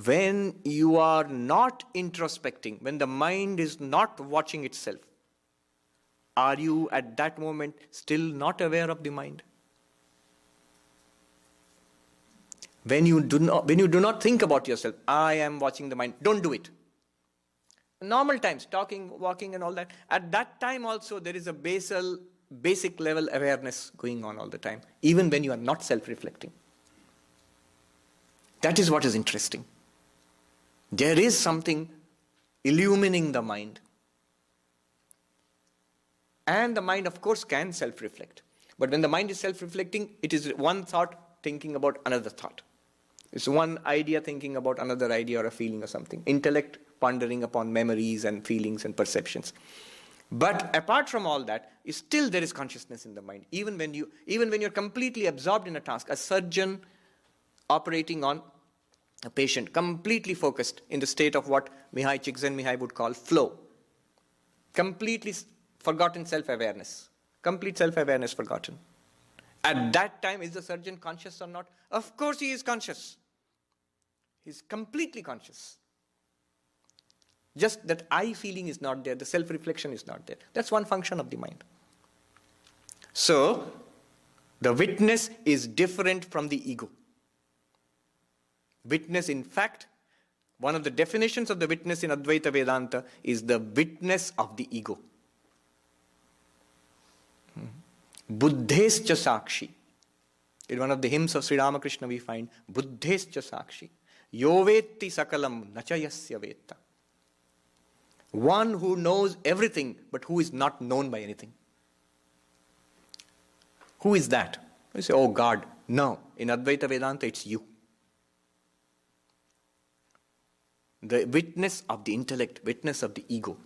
When you are not introspecting, when the mind is not watching itself, are you at that moment still not aware of the mind? When you do not think about yourself, I am watching the mind, don't do it. Normal times, talking, walking and all that, at that time also there is a basic level awareness going on all the time, even when you are not self-reflecting. That is what is interesting. There is something illumining the mind. And the mind, of course, can self-reflect. But when the mind is self-reflecting, it is one thought thinking about another thought. It's one idea thinking about another idea or a feeling or something. Intellect pondering upon memories and feelings and perceptions. But apart from all that, still there is consciousness in the mind. Even when you're completely absorbed in a task, a surgeon operating on a patient, completely focused in the state of what Mihai Csikszentmihalyi would call flow. Completely forgotten self-awareness. Complete self-awareness forgotten. At that time, is the surgeon conscious or not? Of course he is conscious. He's completely conscious. Just that I feeling is not there, the self-reflection is not there. That's one function of the mind. So, the witness is different from the ego. Witness, in fact, one of the definitions of the witness in Advaita Vedanta is the witness of the ego. Buddhescha sakshi. In one of the hymns of Sri Ramakrishna we find, Buddhescha sakshi. Yovetti sakalam nachayasya vetta. One who knows everything, but who is not known by anything. Who is that? You say, oh God. No. In Advaita Vedanta, it's you. The witness of the intellect, witness of the ego.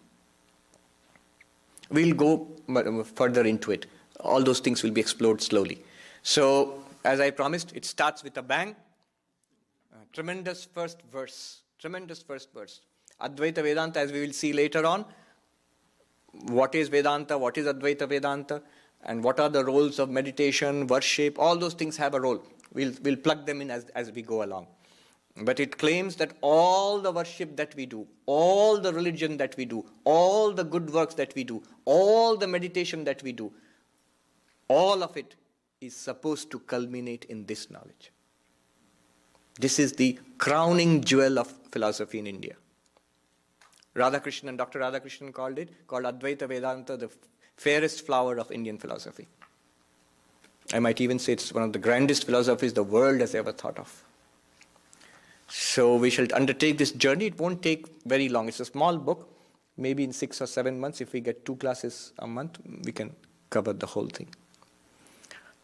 We'll go further into it. All those things will be explored slowly. So, as I promised, it starts with a bang. Tremendous first verse. Advaita Vedanta, as we will see later on, what is Vedanta, what is Advaita Vedanta, and what are the roles of meditation, worship, all those things have a role. We'll plug them in as we go along. But it claims that all the worship that we do, all the religion that we do, all the good works that we do, all the meditation that we do, all of it is supposed to culminate in this knowledge. This is the crowning jewel of philosophy in India. Dr. Radhakrishnan called Advaita Vedanta the fairest flower of Indian philosophy. I might even say it's one of the grandest philosophies the world has ever thought of. So we shall undertake this journey. It won't take very long. It's a small book. Maybe in 6 or 7 months, if we get 2 classes a month, we can cover the whole thing.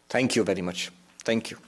Thank you very much. Thank you.